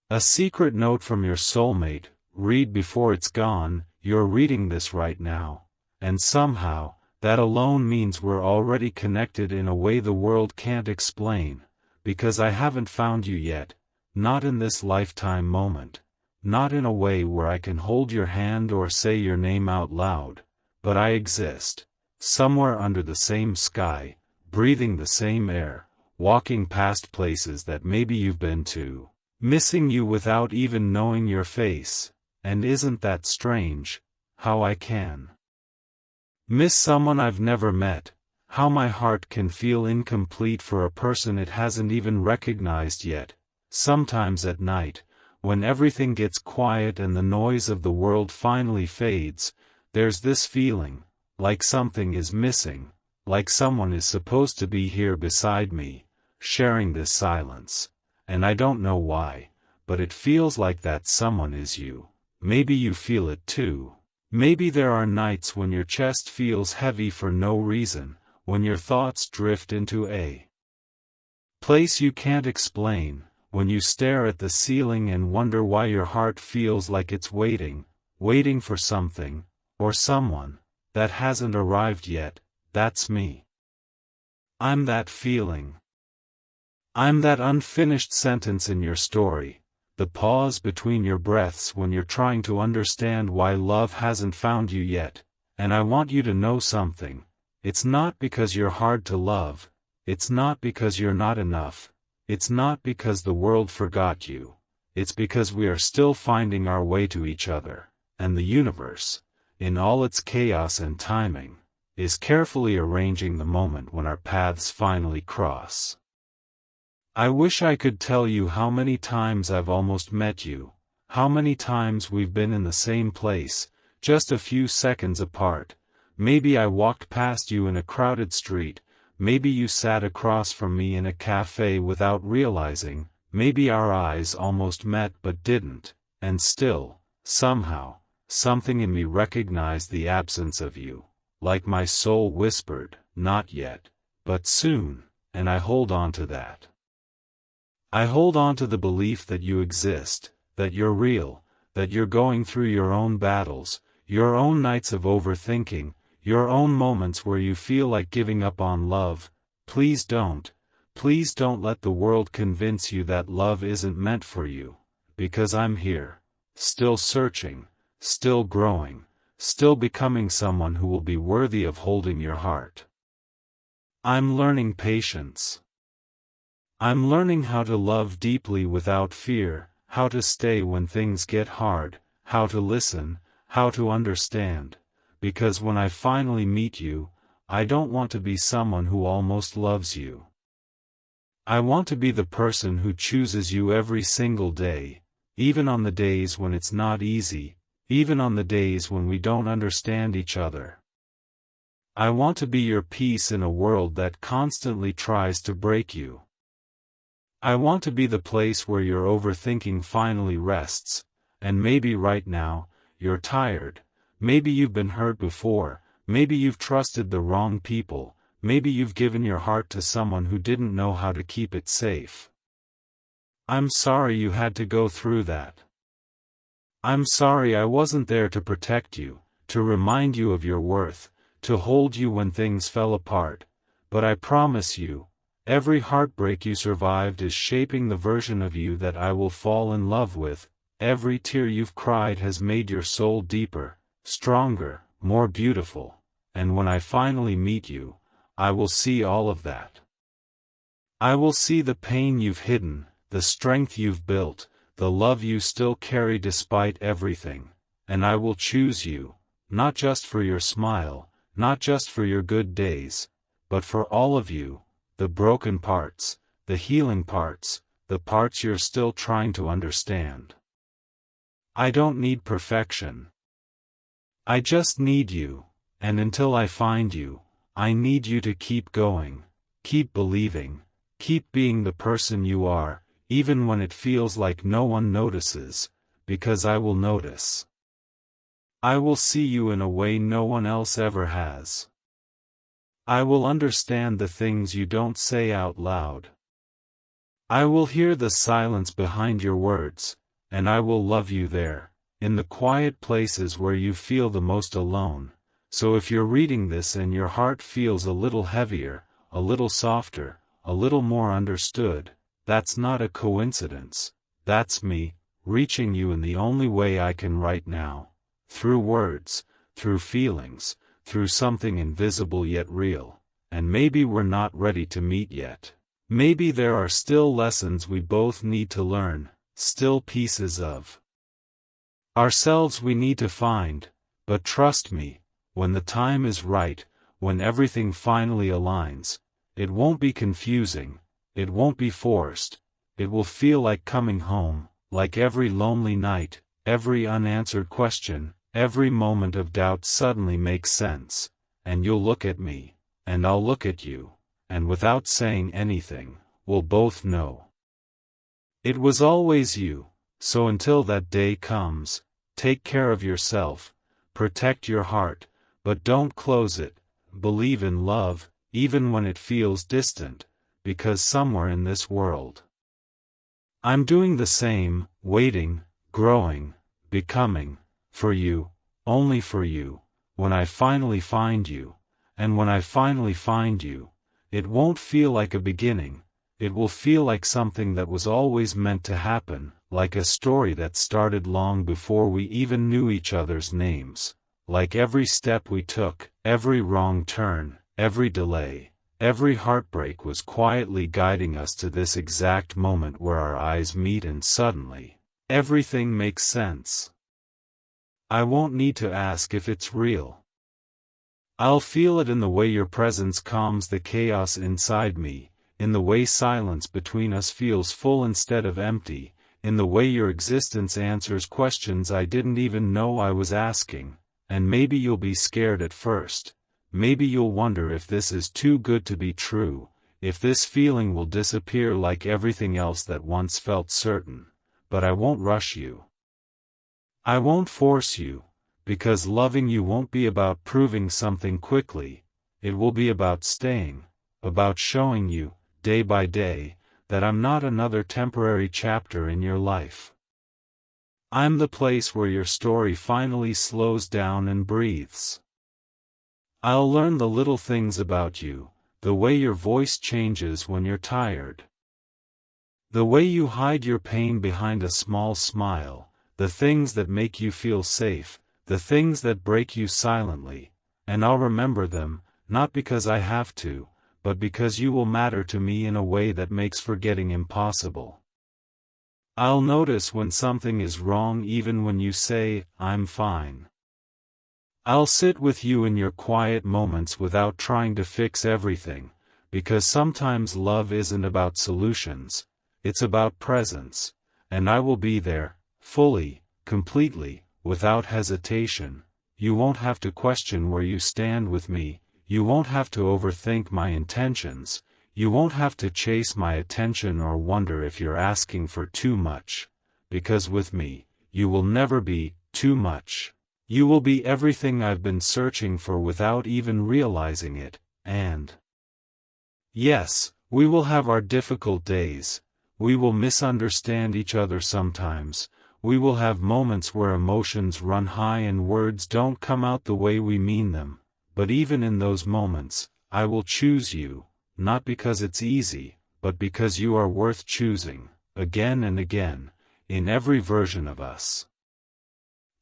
A secret note from your soulmate. Read before it's gone. You're reading this right now. And somehow, that alone means we're already connected in a way the world can't explain. Because I haven't found you yet. Not in this lifetime moment. Not in a way where I can hold your hand or say your name out loud. But I exist. Somewhere under the same sky, breathing the same air, walking past places that maybe you've been to, missing you without even knowing your face. And isn't that strange, how I can miss someone I've never met, how my heart can feel incomplete for a person it hasn't even recognized yet. Sometimes at night, when everything gets quiet and the noise of the world finally fades, there's this feeling, like something is missing, like someone is supposed to be here beside me, sharing this silence. And I don't know why, but it feels like that someone is you. Maybe you feel it too. Maybe there are nights when your chest feels heavy for no reason, when your thoughts drift into a place you can't explain, when you stare at the ceiling and wonder why your heart feels like it's waiting for something, or someone, that hasn't arrived yet. That's me. I'm that feeling. I'm that unfinished sentence in your story, the pause between your breaths when you're trying to understand why love hasn't found you yet. And I want you to know something. It's not because you're hard to love. It's not because you're not enough. It's not because the world forgot you. It's because we are still finding our way to each other, and the universe, in all its chaos and timing, is carefully arranging the moment when our paths finally cross. I wish I could tell you how many times I've almost met you, how many times we've been in the same place, just a few seconds apart. Maybe I walked past you in a crowded street, maybe you sat across from me in a cafe without realizing, maybe our eyes almost met but didn't, and still, somehow, something in me recognized the absence of you, like my soul whispered, not yet, but soon, and I hold on to that. I hold on to the belief that you exist, that you're real, that you're going through your own battles, your own nights of overthinking, your own moments where you feel like giving up on love. Please don't let the world convince you that love isn't meant for you, because I'm here, still searching, still growing, still becoming someone who will be worthy of holding your heart. I'm learning patience. I'm learning how to love deeply without fear, how to stay when things get hard, how to listen, how to understand. Because when I finally meet you, I don't want to be someone who almost loves you. I want to be the person who chooses you every single day, even on the days when it's not easy, even on the days when we don't understand each other. I want to be your peace in a world that constantly tries to break you. I want to be the place where your overthinking finally rests, and maybe right now, you're tired, maybe you've been hurt before, maybe you've trusted the wrong people, maybe you've given your heart to someone who didn't know how to keep it safe. I'm sorry you had to go through that. I'm sorry I wasn't there to protect you, to remind you of your worth, to hold you when things fell apart, but I promise you, every heartbreak you survived is shaping the version of you that I will fall in love with. Every tear you've cried has made your soul deeper, stronger, more beautiful, and when I finally meet you, I will see all of that. I will see the pain you've hidden, the strength you've built, the love you still carry despite everything, and I will choose you, not just for your smile, not just for your good days, but for all of you. The broken parts, the healing parts, the parts you're still trying to understand. I don't need perfection. I just need you, and until I find you, I need you to keep going, keep believing, keep being the person you are, even when it feels like no one notices, because I will notice. I will see you in a way no one else ever has. I will understand the things you don't say out loud. I will hear the silence behind your words, and I will love you there, in the quiet places where you feel the most alone. So if you're reading this and your heart feels a little heavier, a little softer, a little more understood, that's not a coincidence. That's me, reaching you in the only way I can right now. Through words, through feelings, through something invisible yet real. And maybe we're not ready to meet yet. Maybe there are still lessons we both need to learn, still pieces of ourselves we need to find, but trust me, when the time is right, when everything finally aligns, it won't be confusing, it won't be forced, it will feel like coming home, like every lonely night, every unanswered question, every moment of doubt suddenly makes sense, and you'll look at me, and I'll look at you, and without saying anything, we'll both know. It was always you, so until that day comes, take care of yourself, protect your heart, but don't close it, believe in love, even when it feels distant, because somewhere in this world, I'm doing the same, waiting, growing, becoming, for you, only for you, when I finally find you, and when I finally find you, it won't feel like a beginning, it will feel like something that was always meant to happen, like a story that started long before we even knew each other's names, like every step we took, every wrong turn, every delay, every heartbreak was quietly guiding us to this exact moment where our eyes meet and suddenly, everything makes sense. I won't need to ask if it's real. I'll feel it in the way your presence calms the chaos inside me, in the way silence between us feels full instead of empty, in the way your existence answers questions I didn't even know I was asking, and maybe you'll be scared at first, maybe you'll wonder if this is too good to be true, if this feeling will disappear like everything else that once felt certain, but I won't rush you. I won't force you. Because loving you won't be about proving something quickly, it will be about staying, about showing you, day by day, that I'm not another temporary chapter in your life. I'm the place where your story finally slows down and breathes. I'll learn the little things about you, the way your voice changes when you're tired, the way you hide your pain behind a small smile, the things that make you feel safe, the things that break you silently, and I'll remember them, not because I have to, but because you will matter to me in a way that makes forgetting impossible. I'll notice when something is wrong even when you say, I'm fine. I'll sit with you in your quiet moments without trying to fix everything, because sometimes love isn't about solutions, it's about presence, and I will be there, fully, completely, without hesitation. You won't have to question where you stand with me, you won't have to overthink my intentions, you won't have to chase my attention or wonder if you're asking for too much, because with me, you will never be too much. You will be everything I've been searching for without even realizing it, and yes, we will have our difficult days, we will misunderstand each other sometimes, we will have moments where emotions run high and words don't come out the way we mean them, but even in those moments, I will choose you, not because it's easy, but because you are worth choosing, again and again, in every version of us.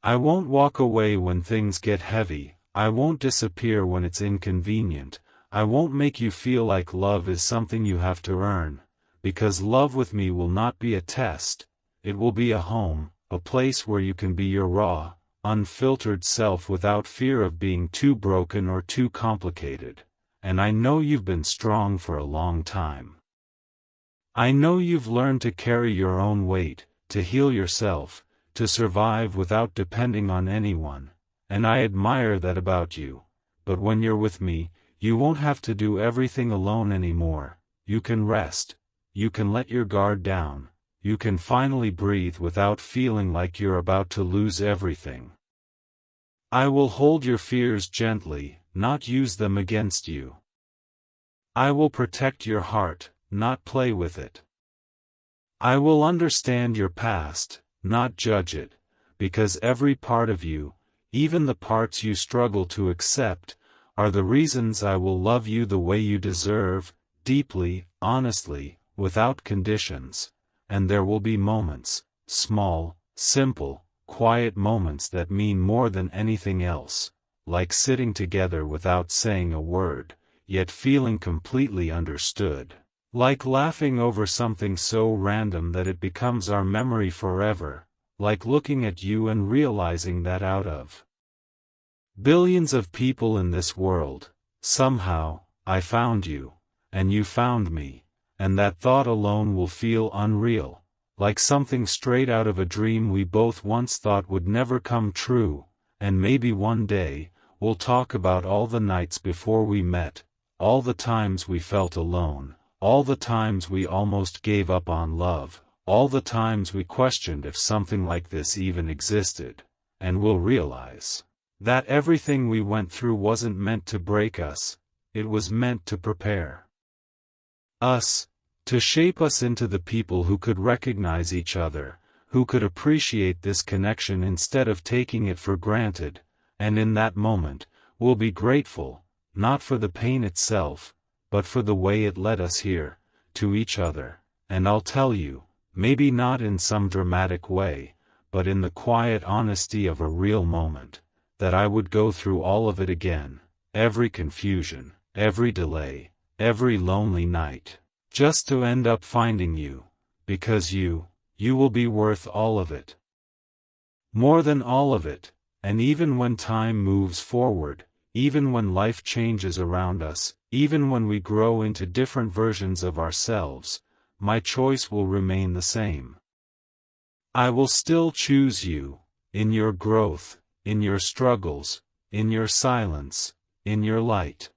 I won't walk away when things get heavy, I won't disappear when it's inconvenient, I won't make you feel like love is something you have to earn, because love with me will not be a test, it will be a home, a place where you can be your raw, unfiltered self without fear of being too broken or too complicated, and I know you've been strong for a long time. I know you've learned to carry your own weight, to heal yourself, to survive without depending on anyone, and I admire that about you, but when you're with me, you won't have to do everything alone anymore, you can rest, you can let your guard down, you can finally breathe without feeling like you're about to lose everything. I will hold your fears gently, not use them against you. I will protect your heart, not play with it. I will understand your past, not judge it, because every part of you, even the parts you struggle to accept, are the reasons I will love you the way you deserve, deeply, honestly, without conditions. And there will be moments, small, simple, quiet moments that mean more than anything else, like sitting together without saying a word, yet feeling completely understood. Like laughing over something so random that it becomes our memory forever, like looking at you and realizing that out of billions of people in this world, somehow, I found you, and you found me, and that thought alone will feel unreal, like something straight out of a dream we both once thought would never come true, and maybe one day, we'll talk about all the nights before we met, all the times we felt alone, all the times we almost gave up on love, all the times we questioned if something like this even existed, and we'll realize that everything we went through wasn't meant to break us, it was meant to prepare us, to shape us into the people who could recognize each other, who could appreciate this connection instead of taking it for granted, and in that moment, we'll be grateful, not for the pain itself, but for the way it led us here, to each other. And I'll tell you, maybe not in some dramatic way, but in the quiet honesty of a real moment, that I would go through all of it again, every confusion, every delay, every lonely night, just to end up finding you, because you will be worth all of it. More than all of it, and even when time moves forward, even when life changes around us, even when we grow into different versions of ourselves, my choice will remain the same. I will still choose you, in your growth, in your struggles, in your silence, in your light.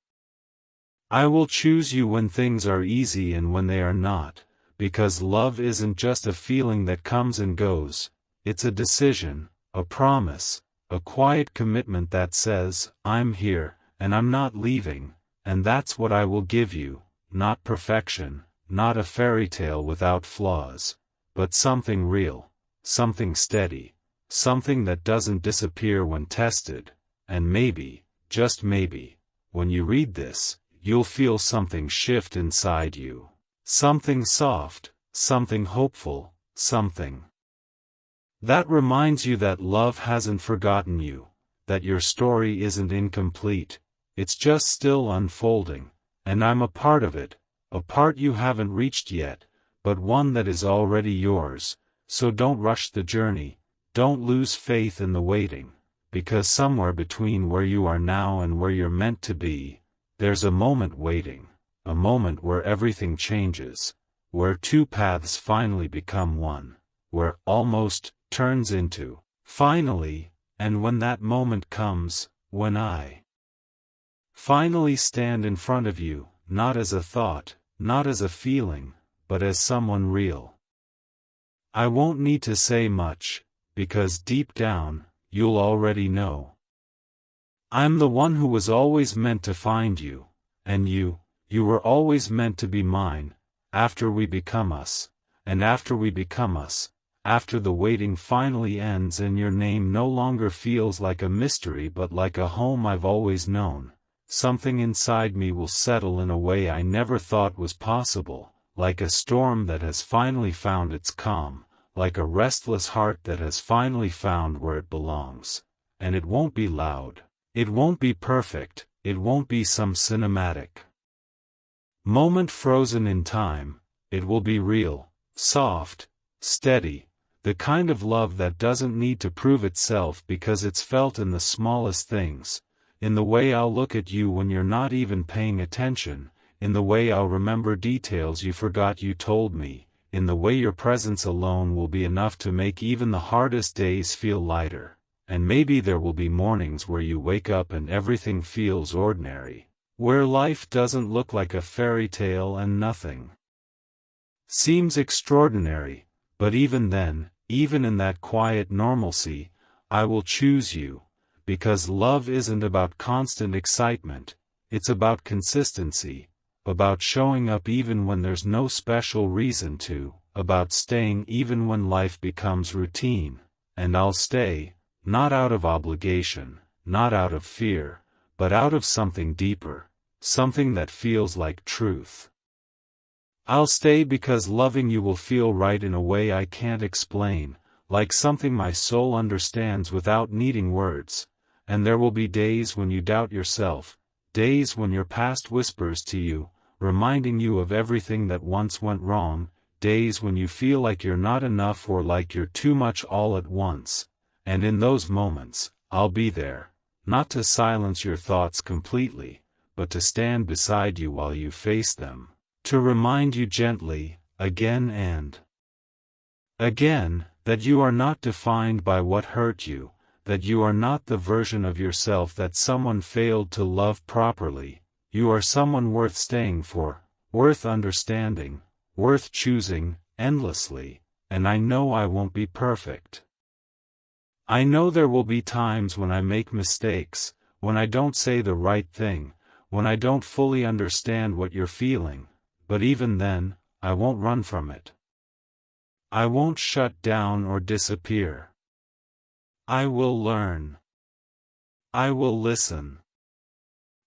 I will choose you when things are easy and when they are not, because love isn't just a feeling that comes and goes, it's a decision, a promise, a quiet commitment that says, I'm here, and I'm not leaving, and that's what I will give you, not perfection, not a fairy tale without flaws, but something real, something steady, something that doesn't disappear when tested, and maybe, just maybe, when you read this, you'll feel something shift inside you. Something soft, something hopeful, something that reminds you that love hasn't forgotten you, that your story isn't incomplete, it's just still unfolding, and I'm a part of it, a part you haven't reached yet, but one that is already yours, so don't rush the journey, don't lose faith in the waiting, because somewhere between where you are now and where you're meant to be, there's a moment waiting, a moment where everything changes, where two paths finally become one, where almost turns into finally, and when that moment comes, when I finally stand in front of you, not as a thought, not as a feeling, but as someone real. I won't need to say much, because deep down, you'll already know. I'm the one who was always meant to find you, and you were always meant to be mine, after we become us, and after we become us, after the waiting finally ends and your name no longer feels like a mystery but like a home I've always known, something inside me will settle in a way I never thought was possible, like a storm that has finally found its calm, like a restless heart that has finally found where it belongs. And it won't be loud, it won't be perfect, it won't be some cinematic moment frozen in time, it will be real, soft, steady, the kind of love that doesn't need to prove itself because it's felt in the smallest things, in the way I'll look at you when you're not even paying attention, in the way I'll remember details you forgot you told me, in the way your presence alone will be enough to make even the hardest days feel lighter, and maybe there will be mornings where you wake up and everything feels ordinary, where life doesn't look like a fairy tale and nothing seems extraordinary, but even then, even in that quiet normalcy, I will choose you, because love isn't about constant excitement, it's about consistency, about showing up even when there's no special reason to, about staying even when life becomes routine, and I'll stay, not out of obligation, not out of fear, but out of something deeper, something that feels like truth. I'll stay because loving you will feel right in a way I can't explain, like something my soul understands without needing words, and there will be days when you doubt yourself, days when your past whispers to you, reminding you of everything that once went wrong, days when you feel like you're not enough or like you're too much all at once, and in those moments, I'll be there, not to silence your thoughts completely, but to stand beside you while you face them, to remind you gently, again and again, that you are not defined by what hurt you, that you are not the version of yourself that someone failed to love properly, you are someone worth staying for, worth understanding, worth choosing, endlessly, and I know I won't be perfect. I know there will be times when I make mistakes, when I don't say the right thing, when I don't fully understand what you're feeling, but even then, I won't run from it. I won't shut down or disappear. I will learn. I will listen.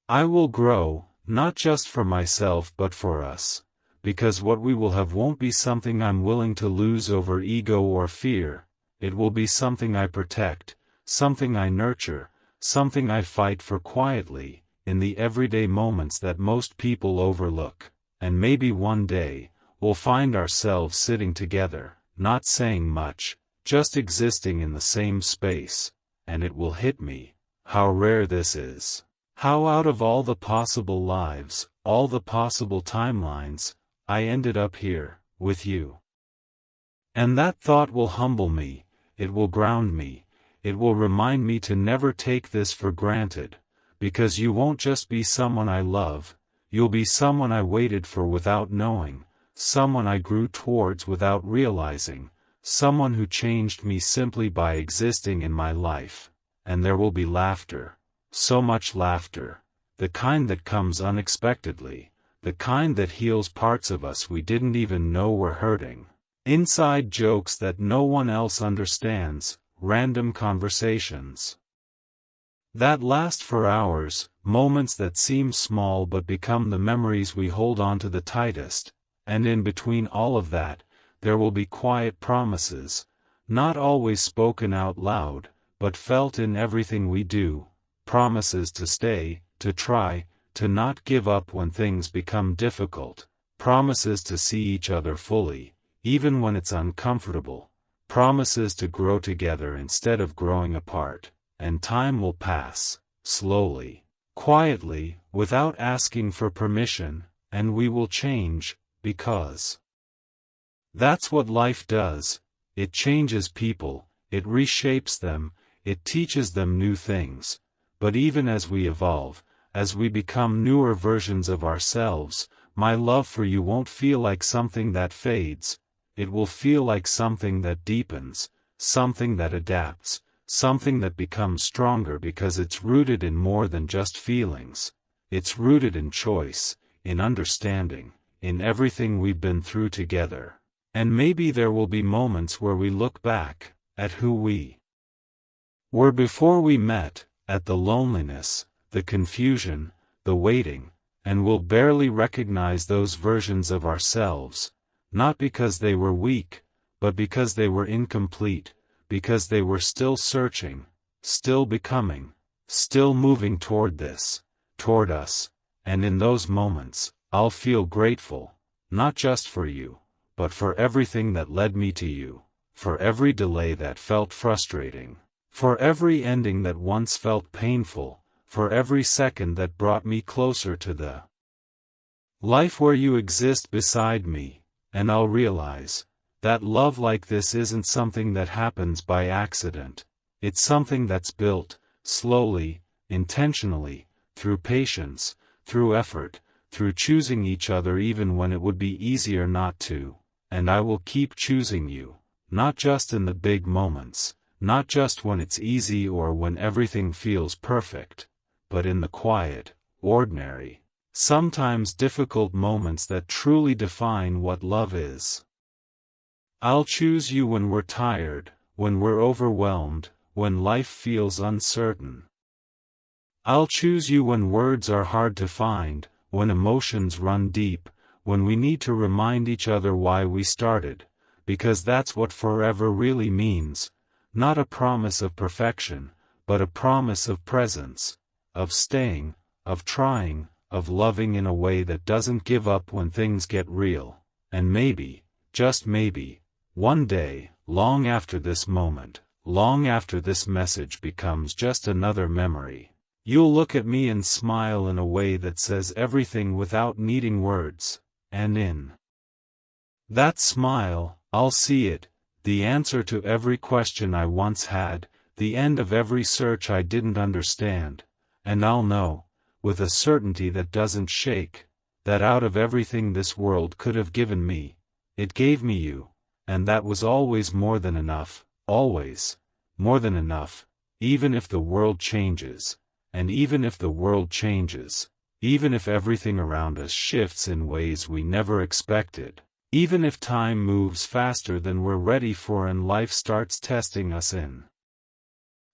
I will grow, not just for myself but for us, because what we will have won't be something I'm willing to lose over ego or fear, it will be something I protect, something I nurture, something I fight for quietly, in the everyday moments that most people overlook, and maybe one day, we'll find ourselves sitting together, not saying much, just existing in the same space, and it will hit me, how rare this is. How out of all the possible lives, all the possible timelines, I ended up here, with you. And that thought will humble me, it will ground me, it will remind me to never take this for granted, because you won't just be someone I love, you'll be someone I waited for without knowing, someone I grew towards without realizing, someone who changed me simply by existing in my life, and there will be laughter, so much laughter, the kind that comes unexpectedly, the kind that heals parts of us we didn't even know were hurting, inside jokes that no one else understands, random conversations that last for hours, moments that seem small but become the memories we hold on to the tightest, and in between all of that, there will be quiet promises, not always spoken out loud, but felt in everything we do, promises to stay, to try, to not give up when things become difficult, promises to see each other fully, even when it's uncomfortable, promises to grow together instead of growing apart, and time will pass, slowly, quietly, without asking for permission, and we will change, because that's what life does, it changes people, it reshapes them, it teaches them new things, but even as we evolve, as we become newer versions of ourselves, my love for you won't feel like something that fades, it will feel like something that deepens, something that adapts, something that becomes stronger because it's rooted in more than just feelings, it's rooted in choice, in understanding, in everything we've been through together. And maybe there will be moments where we look back, at who we were before we met, at the loneliness, the confusion, the waiting, and we'll barely recognize those versions of ourselves, not because they were weak, but because they were incomplete, because they were still searching, still becoming, still moving toward this, toward us, and in those moments, I'll feel grateful, not just for you, but for everything that led me to you, for every delay that felt frustrating, for every ending that once felt painful, for every second that brought me closer to the life where you exist beside me, and I'll realize that love like this isn't something that happens by accident, it's something that's built, slowly, intentionally, through patience, through effort, through choosing each other even when it would be easier not to. And I will keep choosing you, not just in the big moments, not just when it's easy or when everything feels perfect, but in the quiet, ordinary, sometimes difficult moments that truly define what love is. I'll choose you when we're tired, when we're overwhelmed, when life feels uncertain. I'll choose you when words are hard to find, when emotions run deep, when we need to remind each other why we started, because that's what forever really means, not a promise of perfection, but a promise of presence, of staying, of trying, of loving in a way that doesn't give up when things get real. And maybe, just maybe, one day, long after this moment, long after this message becomes just another memory, you'll look at me and smile in a way that says everything without needing words, and in that smile, I'll see it, the answer to every question I once had, the end of every search I didn't understand, and I'll know, with a certainty that doesn't shake, that out of everything this world could have given me, it gave me you, and that was always more than enough, always, more than enough, even if the world changes, and even if the world changes, even if everything around us shifts in ways we never expected, even if time moves faster than we're ready for and life starts testing us in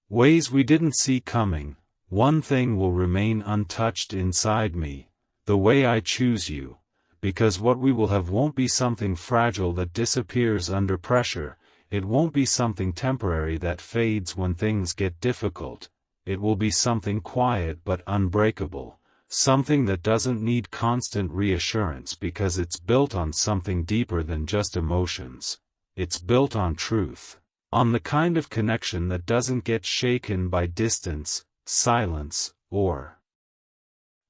ways we didn't see coming, one thing will remain untouched inside me, the way I choose you, because what we will have won't be something fragile that disappears under pressure, it won't be something temporary that fades when things get difficult, it will be something quiet but unbreakable, something that doesn't need constant reassurance because it's built on something deeper than just emotions, it's built on truth, on the kind of connection that doesn't get shaken by distance, silence, or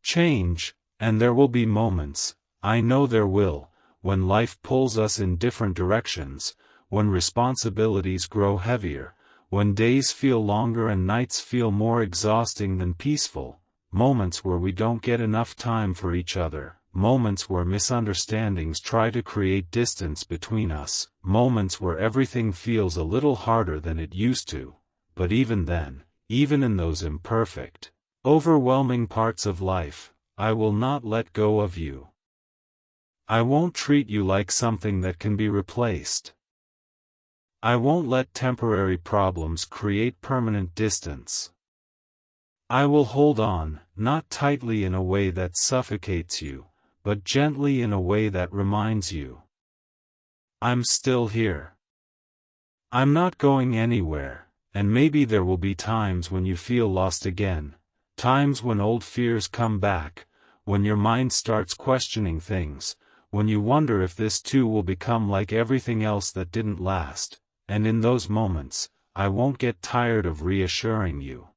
change. And there will be moments, I know there will, when life pulls us in different directions, when responsibilities grow heavier, when days feel longer and nights feel more exhausting than peaceful, moments where we don't get enough time for each other, moments where misunderstandings try to create distance between us, moments where everything feels a little harder than it used to, but even then, even in those imperfect, overwhelming parts of life, I will not let go of you. I won't treat you like something that can be replaced. I won't let temporary problems create permanent distance. I will hold on, not tightly in a way that suffocates you, but gently in a way that reminds you. I'm still here. I'm not going anywhere, and maybe there will be times when you feel lost again, times when old fears come back, when your mind starts questioning things, when you wonder if this too will become like everything else that didn't last, and in those moments, I won't get tired of reassuring you.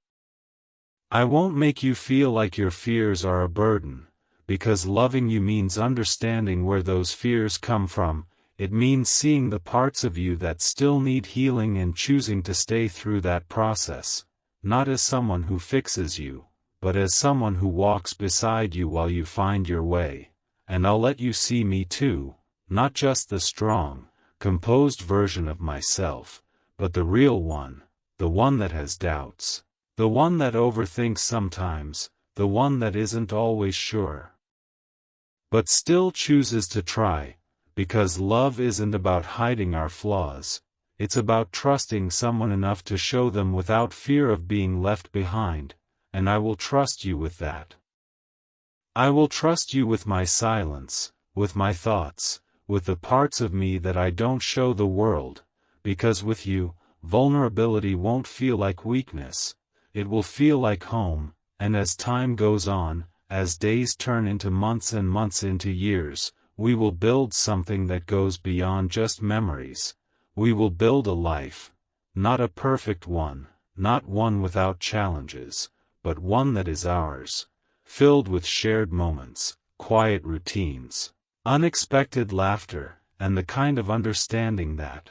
I won't make you feel like your fears are a burden, because loving you means understanding where those fears come from, it means seeing the parts of you that still need healing and choosing to stay through that process, not as someone who fixes you, but as someone who walks beside you while you find your way, and I'll let you see me too, not just the strong, composed version of myself, but the real one, the one that has doubts, the one that overthinks sometimes, the one that isn't always sure, but still chooses to try, because love isn't about hiding our flaws, it's about trusting someone enough to show them without fear of being left behind. And I will trust you with that. I will trust you with my silence, with my thoughts, with the parts of me that I don't show the world, because with you, vulnerability won't feel like weakness, it will feel like home, and as time goes on, as days turn into months and months into years, we will build something that goes beyond just memories, we will build a life, not a perfect one, not one without challenges, but one that is ours, filled with shared moments, quiet routines, unexpected laughter, and the kind of understanding that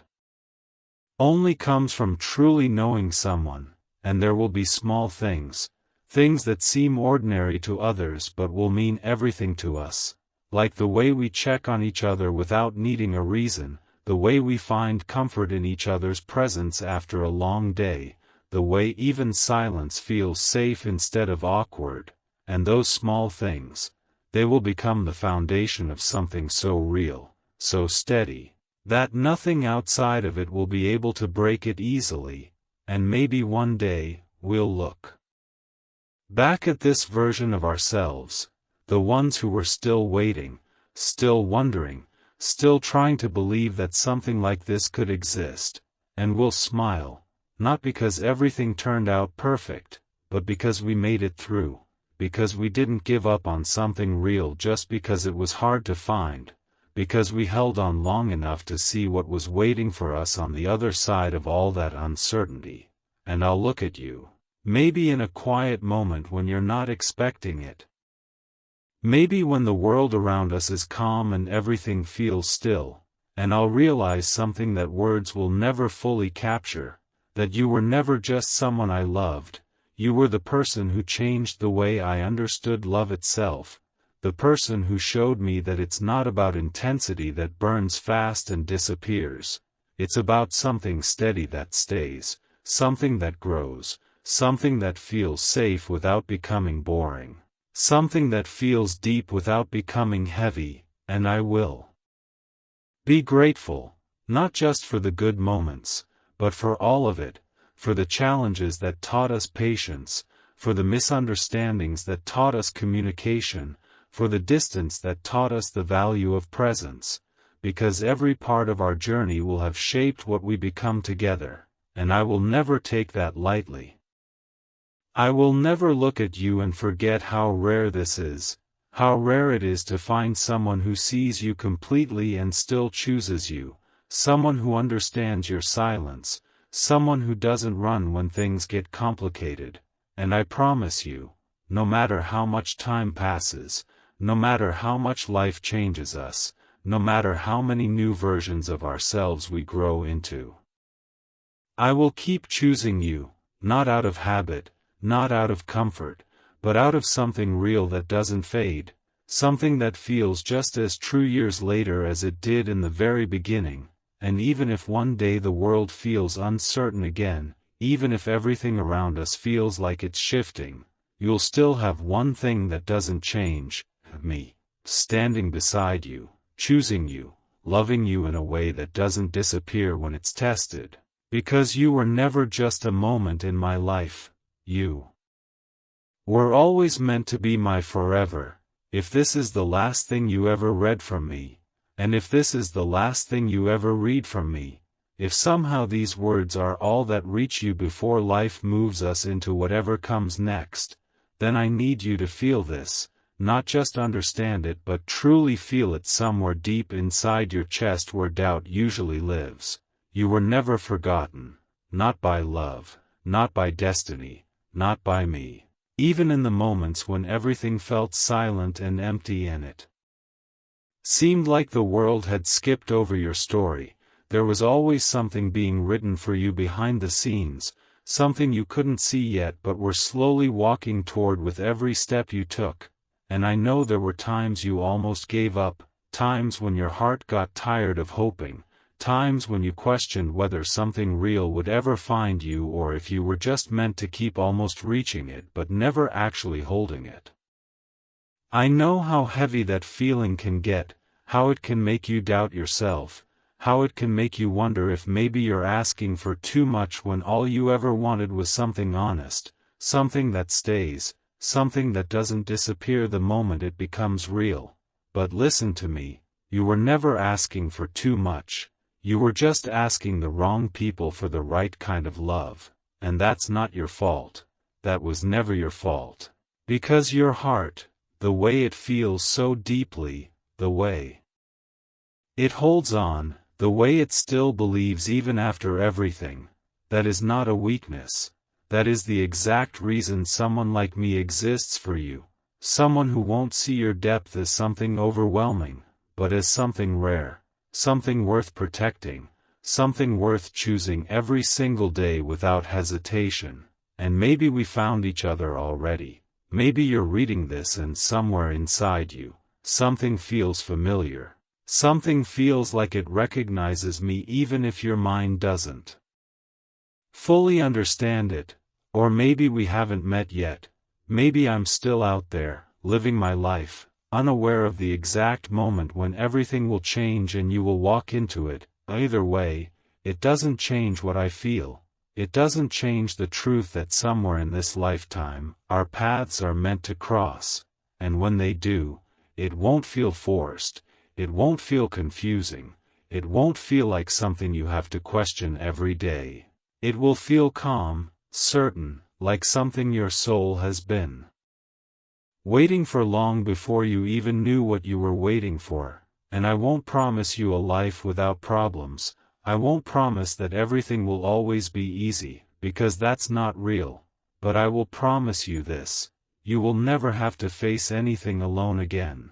only comes from truly knowing someone. And there will be small things, things that seem ordinary to others but will mean everything to us, like the way we check on each other without needing a reason, the way we find comfort in each other's presence after a long day, the way even silence feels safe instead of awkward, and those small things, they will become the foundation of something so real, so steady, That nothing outside of it will be able to break it easily, and maybe one day, we'll look back at this version of ourselves, the ones who were still waiting, still wondering, still trying to believe that something like this could exist, and we'll smile, not because everything turned out perfect, but because we made it through, because we didn't give up on something real just because it was hard to find, because we held on long enough to see what was waiting for us on the other side of all that uncertainty. And I'll look at you, maybe in a quiet moment when you're not expecting it. Maybe when the world around us is calm and everything feels still, and I'll realize something that words will never fully capture, that you were never just someone I loved, you were the person who changed the way I understood love itself, the person who showed me that it's not about intensity that burns fast and disappears, it's about something steady that stays, something that grows, something that feels safe without becoming boring, something that feels deep without becoming heavy, and I will be grateful, not just for the good moments, but for all of it, for the challenges that taught us patience, for the misunderstandings that taught us communication, for the distance that taught us the value of presence, because every part of our journey will have shaped what we become together, and I will never take that lightly. I will never look at you and forget how rare this is, how rare it is to find someone who sees you completely and still chooses you, someone who understands your silence, someone who doesn't run when things get complicated, and I promise you, no matter how much time passes, no matter how much life changes us, no matter how many new versions of ourselves we grow into, I will keep choosing you, not out of habit, not out of comfort, but out of something real that doesn't fade, something that feels just as true years later as it did in the very beginning, and even if one day the world feels uncertain again, even if everything around us feels like it's shifting, you'll still have one thing that doesn't change, me, standing beside you, choosing you, loving you in a way that doesn't disappear when it's tested, because you were never just a moment in my life, you were always meant to be my forever. If this is the last thing you ever read from me, and if this is the last thing you ever read from me, if somehow these words are all that reach you before life moves us into whatever comes next, then I need you to feel this, not just understand it but truly feel it somewhere deep inside your chest where doubt usually lives. You were never forgotten, not by love, not by destiny, not by me, even in the moments when everything felt silent and empty and it seemed like the world had skipped over your story. There was always something being written for you behind the scenes, something you couldn't see yet but were slowly walking toward with every step you took, and I know there were times you almost gave up, times when your heart got tired of hoping, times when you questioned whether something real would ever find you or if you were just meant to keep almost reaching it but never actually holding it. I know how heavy that feeling can get, how it can make you doubt yourself, how it can make you wonder if maybe you're asking for too much when all you ever wanted was something honest, something that stays, something that doesn't disappear the moment it becomes real. But listen to me, you were never asking for too much. You were just asking the wrong people for the right kind of love, and that's not your fault. That was never your fault. Because your heart, the way it feels so deeply, the way it holds on, the way it still believes even after everything, that is not a weakness. That is the exact reason someone like me exists for you. Someone who won't see your depth as something overwhelming, but as something rare. Something worth protecting, something worth choosing every single day without hesitation. And maybe we found each other already. Maybe you're reading this and somewhere inside you, something feels familiar. Something feels like it recognizes me even if your mind doesn't fully understand it. Or maybe we haven't met yet. Maybe I'm still out there, living my life, unaware of the exact moment when everything will change and you will walk into it, Either way, it doesn't change what I feel. It doesn't change the truth that somewhere in this lifetime, our paths are meant to cross, and when they do, it won't feel forced, it won't feel confusing, it won't feel like something you have to question every day. It will feel calm, certain, like something your soul has been waiting for long before you even knew what you were waiting for. And I won't promise you a life without problems. I won't promise that everything will always be easy, because that's not real. But I will promise you this: you will never have to face anything alone again.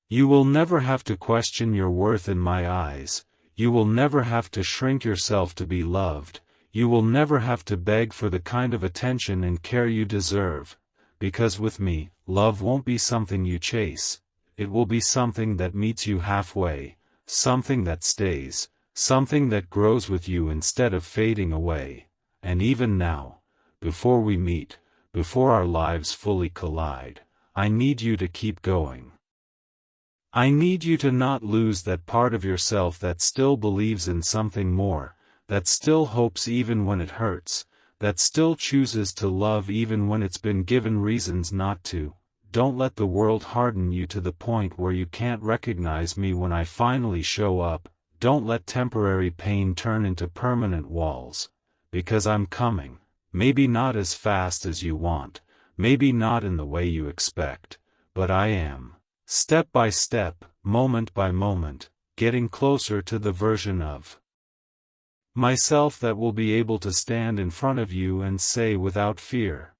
You will never have to question your worth in my eyes. You will never have to shrink yourself to be loved. You will never have to beg for the kind of attention and care you deserve. Because with me, love won't be something you chase. It will be something that meets you halfway, something that stays, something that grows with you instead of fading away. And even now, before we meet, before our lives fully collide, I need you to keep going. I need you to not lose that part of yourself that still believes in something more, that still hopes even when it hurts, that still chooses to love even when it's been given reasons not to. Don't let the world harden you to the point where you can't recognize me when I finally show up. Don't let temporary pain turn into permanent walls. Because I'm coming. Maybe not as fast as you want. Maybe not in the way you expect. But I am. Step by step, moment by moment, getting closer to the version of myself that will be able to stand in front of you and say without fear,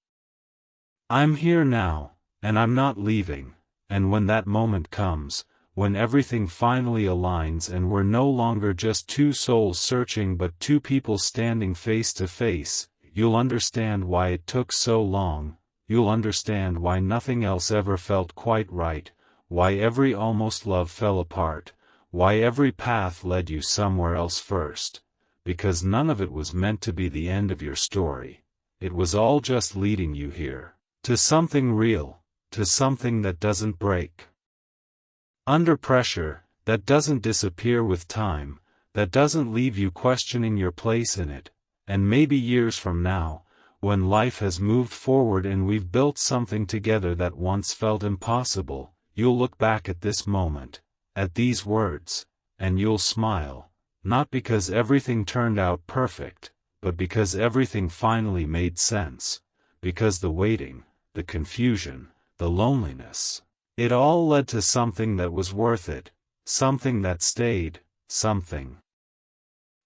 I'm here now. And I'm not leaving. And when that moment comes, when everything finally aligns and we're no longer just two souls searching but two people standing face to face, you'll understand why it took so long. You'll understand why nothing else ever felt quite right, why every almost love fell apart, why every path led you somewhere else first. Because none of it was meant to be the end of your story. It was all just leading you here, to something real. To something that doesn't break under pressure, that doesn't disappear with time, that doesn't leave you questioning your place in it. And maybe years from now, when life has moved forward and we've built something together that once felt impossible, you'll look back at this moment, at these words, and you'll smile, not because everything turned out perfect, but because everything finally made sense, because the waiting, the confusion, the loneliness, it all led to something that was worth it, something that stayed, something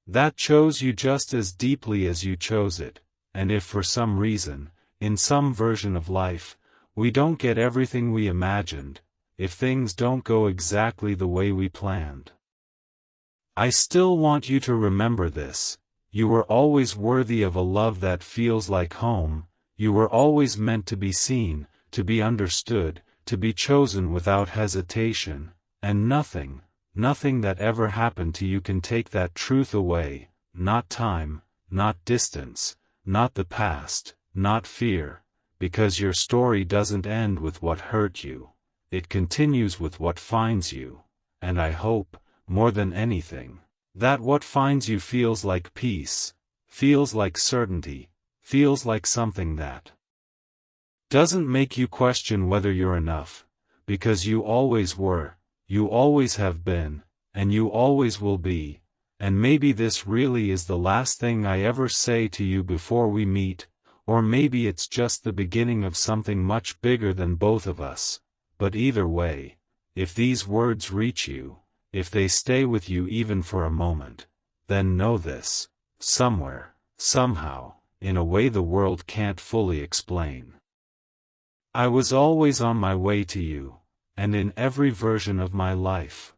that chose you just as deeply as you chose it. And if for some reason, in some version of life, we don't get everything we imagined, if things don't go exactly the way we planned, I still want you to remember this: you were always worthy of a love that feels like home. You were always meant to be seen, to be understood, to be chosen without hesitation, and nothing that ever happened to you can take that truth away, not time, not distance, not the past, not fear, because your story doesn't end with what hurt you, it continues with what finds you, and I hope, more than anything, that what finds you feels like peace, feels like certainty, feels like something that doesn't make you question whether you're enough, because you always were, you always have been, and you always will be. And maybe this really is the last thing I ever say to you before we meet, or maybe it's just the beginning of something much bigger than both of us. But either way, if these words reach you, if they stay with you even for a moment, then know this: somewhere, somehow, in a way the world can't fully explain, I was always on my way to you, and in every version of my life,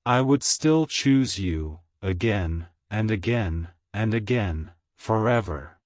I would still choose you, again, and again, and again, forever.